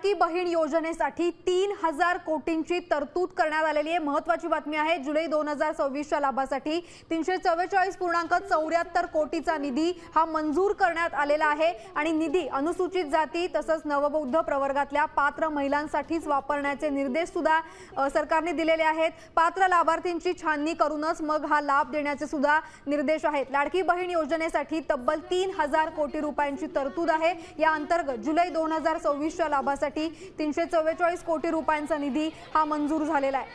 लाडकी बहीण योजनेसाठी 3000 कोटींची तरतूद करण्यात आलेली आहे। महत्त्वाची बातमी आहे। जुलै 2026च्या लाभासाठी 344.74 कोटीचा निधी हा मंजूर करण्यात आलेला आहे आणि निधी अनुसूचित जाती तसंच नवबौद्ध प्रवर्गातल्या पात्र महिलांसाठीच वापरण्याचे निर्देश सुद्धा सरकारने दिलेले आहेत। पात्र लाभार्थींची छाननी करूनच मग हा लाभ देण्याचे सुद्धा निर्देश आहेत। लाडकी बहीण योजनेसाठी तब्बल 3000 कोटी रुपयांची तरतूद आहे। या अंतर्गत जुलै 2026च्या लाभासाठी 344 कोटी रुपयांचा निधी हा मंजूर झालेला आहे।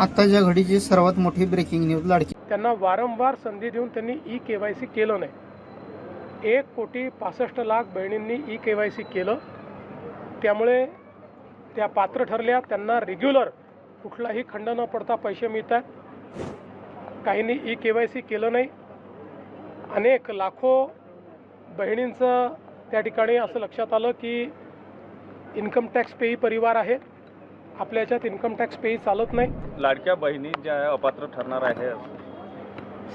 आताच्या घडीची सर्वात मोठी ब्रेकिंग न्यूज लाडकी त्यांना वारंवार संधी देऊन त्यांनी ई-केवायसी केलं नाही। 1,65,00,000 बहिणींनी ई-केवायसी केलं, त्यामुळे त्या पात्र ठरल्या। त्यांना रेग्युलर कुठलाही खंड न पडता पैसे मिळतात। काहींनी ई-केवायसी केलं नाही। अनेक लाखो बहिणींचं त्या ठिकाणी असं लक्षात आलं की इन्कम टॅक्स पेई परिवार आहे, आपल्या याच्यात इन्कम टॅक्स पेई चालत नाही। लाडक्या बहिणी ज्या अपात्र ठरणार आहे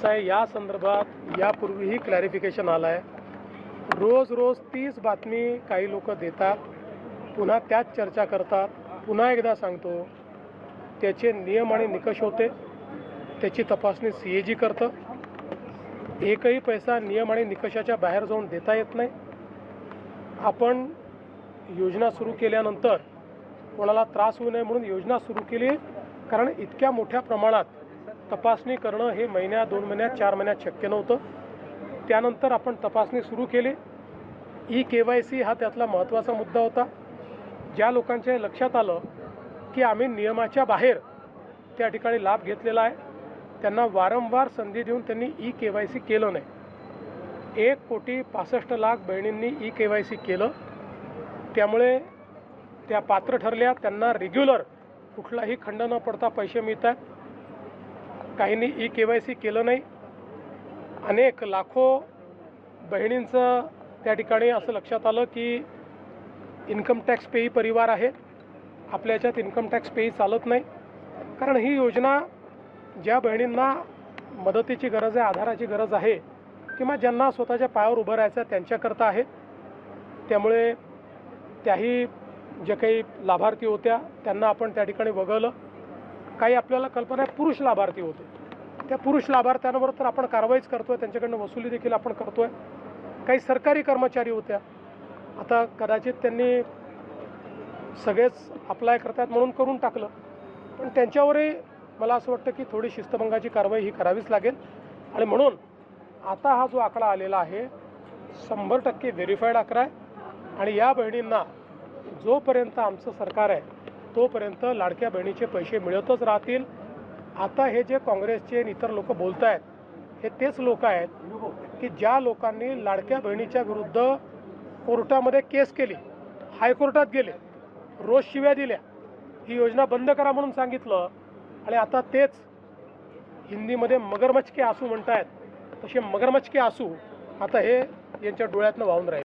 साहेब, या संदर्भात यापूर्वीही क्लॅरिफिकेशन आलं आहे। रोज तीच बातमी काही लोक देतात, पुन्हा त्याच चर्चा करतात। पुन्हा एकदा सांगतो, त्याचे नियम आणि निकष होते, त्याची तपासणी CAG करतं। एकही पैसा नियम आणि निकषाच्या बाहेर जाऊन देता येत नाही। आपण योजना सुरू केल्यानंतर कोणाला त्रास होऊ नये म्हणून योजना सुरू केली, कारण इतक्या मोठ्या प्रमाणात तपासणी करणं हे महिन्यात, 2 महिन्यात, 4 महिन्यात शक्य नव्हतं। त्यानंतर आपण तपासणी सुरू केली। ई-केवायसी हा त्यातला महत्त्वाचा मुद्दा होता। ज्या लोकांच्या लक्षात आलं की आम्ही नियमाच्या बाहेर त्या ठिकाणी लाभ घेतलेला आहे, त्यांना वारंवार संधी देऊन त्यांनी ई-केवायसी केलं नाही। 1,65,00,000 बहिणींनी ई-केवायसी केलं, त्यामुळे त्या पात्र ठरल्या। त्यांना रेग्युलर कुठलाही खंड न पडता पैसे मिळतात। काहींनी ई-केवायसी केलं नाही। अनेक लाखो बहिणींचं त्या ठिकाणी असं लक्षात आलं की इन्कम टॅक्स पेई परिवार आहे, आपल्या याच्यात इन्कम टॅक्स पेई चालत नाही। कारण ही योजना ज्या बहिणींना मदतीची गरज आहे, आधाराची गरज आहे, किंवा ज्यांना स्वतःच्या पायावर उभं राहायचं त्यांच्याकरता आहे। त्यामुळे त्याही जे काही लाभार्थी होत्या त्यांना आपण त्या ठिकाणी वगळलं। काही आपल्याला कल्पना आहे पुरुष लाभार्थी होते, त्या पुरुष लाभार्थ्यांवर तर आपण कारवाईच करतोय, त्यांच्याकडनं वसुली देखील आपण करतोय। काही सरकारी कर्मचारी होत्या, आता कदाचित त्यांनी सगळेच अप्लाय करतात म्हणून करून टाकलं, पण त्यांच्यावरही मला असं वाटतं की थोडी शिस्तभंगाची कारवाई ही करावीच लागेल। आणि म्हणून आता हा जो आकडा आलेला आहे 100% व्हेरीफाईड आकडा आहे। आणि या बहिणींना जोपर्यंत आमचं सरकार आहे तोपर्यंत लाडक्या बहिणीचे पैसे मिळतच राहतील। आता हे जे काँग्रेसचे आणि इतर लोक बोलत आहेत, हे तेच लोक आहेत की ज्या लोकांनी लाडक्या बहिणीच्या विरुद्ध कोर्टामध्ये केस केली, हायकोर्टात गेले, रोज शिव्या दिल्या, ही योजना बंद करा म्हणून सांगितलं, आणि आता तेच हिंदीमध्ये मगरमच्छ के आंसू म्हणतायत, तसे मगरमच्छ के आंसू आता हे यांच्या डोळ्यातनं वाहून राहिले।